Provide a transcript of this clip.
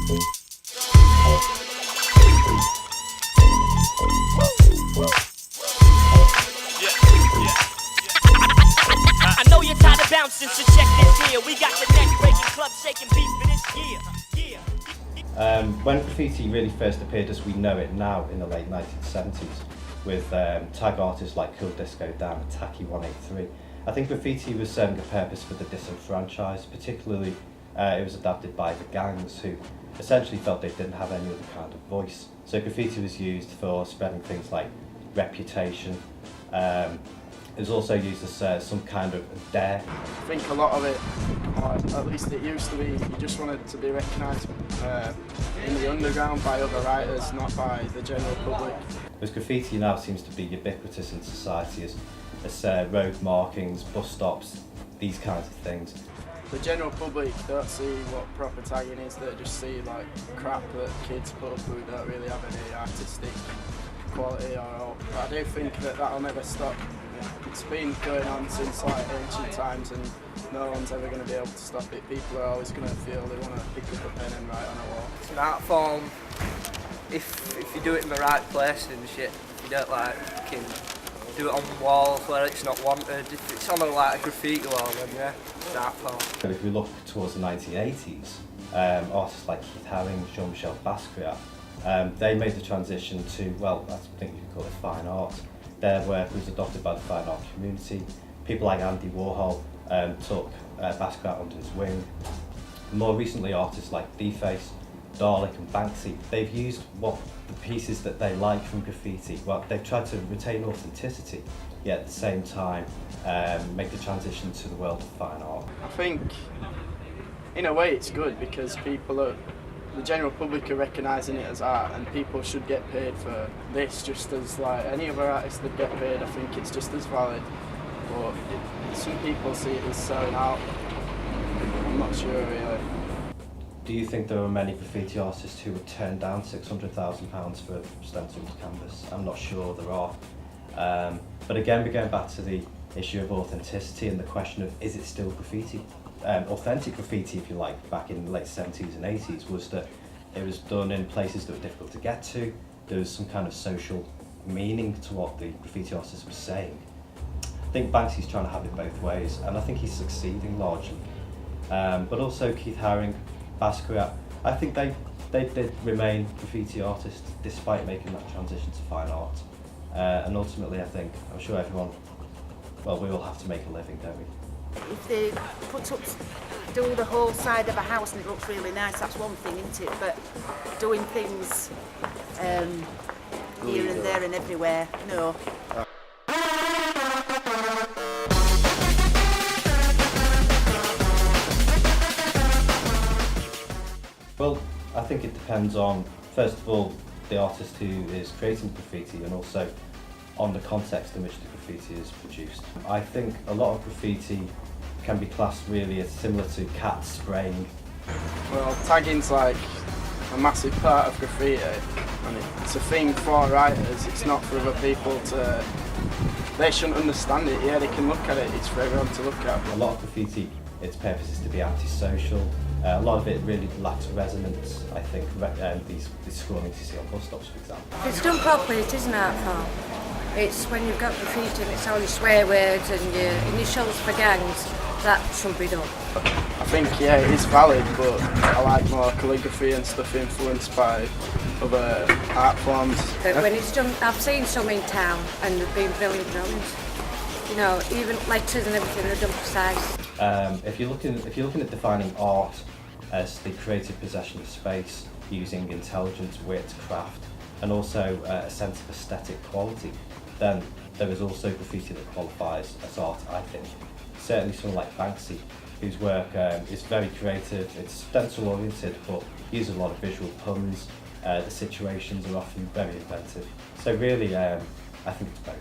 I know you're tired of bouncing, so check this here. We got the neck-breaking, club-shaking beat for this year. When graffiti really first appeared as we know it now in the late 1970s, with tag artists like Cool Disco Dan and Tacky 183, I think graffiti was serving a purpose for the disenfranchised. Particularly, it was adapted by the gangs who essentially felt they didn't have any other kind of voice. So graffiti was used for spreading things like reputation. It was also used as some kind of dare. I think a lot of it, or at least it used to be, you just wanted to be recognised in the underground by other writers, not by the general public. Because graffiti now seems to be ubiquitous in society as road markings, bus stops, these kinds of things. The general public don't see what proper tagging is, they just see like crap that kids put up who don't really have any artistic quality or all. But I do think that that'll never stop. It's been going on since like ancient times and no one's ever going to be able to stop it. People are always going to feel they want to pick up a pen and write on a wall. It's an art form if you do it in the right place and shit. If you don't like do it on walls where it's not wanted. If it's on a graffiti wall, then yeah, it's an art form. But if we look towards the 1980s, artists like Keith Haring, Jean-Michel Basquiat, they made the transition to, well, I think you could call it fine art. Their work was adopted by the fine art community. People like Andy Warhol took Basquiat under his wing. More recently, artists like D-Face, Dalek and Banksy, they've used the pieces that they like from graffiti. Well, they've tried to retain authenticity, yet at the same time make the transition to the world of fine art. I think in a way it's good because the general public are recognising it as art and people should get paid for this just as like any other artist that get paid. I think it's just as valid, but some people see it as selling out. I'm not sure really. Do you think there are many graffiti artists who would turn down £600,000 for a stenciled canvas? I'm not sure there are. But again, we're going back to the issue of authenticity and the question of, is it still graffiti? Authentic graffiti, if you like, back in the late 70s and 80s was that it was done in places that were difficult to get to. There was some kind of social meaning to what the graffiti artist was saying. I think Banksy's trying to have it both ways, and I think he's succeeding largely. But also Keith Haring, Basquiat, I think they did remain graffiti artists despite making that transition to fine art. And ultimately, I'm sure everyone, well, we all have to make a living, don't we? If they do the whole side of a house and it looks really nice, that's one thing, isn't it? But doing things here and there and everywhere, no. Well, I think it depends on, first of all, the artist who is creating graffiti and also on the context in which the graffiti is produced. I think a lot of graffiti can be classed really as similar to cats spraying. Well, tagging's like a massive part of graffiti and it's a thing for writers, it's not for other people to... They shouldn't understand it, yeah, they can look at it, it's for everyone to look at. A lot of graffiti, its purpose is to be antisocial. A lot of it really lacks resonance, I think, these scrawlings you see on bus stops, for example. If it's done properly, it is an art form. It's when you've got graffiti and it's all your swear words and your initials for gangs, that should be done. I think, yeah, it is valid, but I like more calligraphy and stuff influenced by other art forms. But when it's done, I've seen some in town and they've been brilliant drawings. You know, even letters and everything, they're done precise. If you're looking at defining art as the creative possession of space using intelligence, wit, craft, and also a sense of aesthetic quality, then there is also graffiti that qualifies as art, I think. Certainly someone like Banksy, whose work is very creative, it's stencil oriented but uses a lot of visual puns, the situations are often very inventive. So really, I think it's both.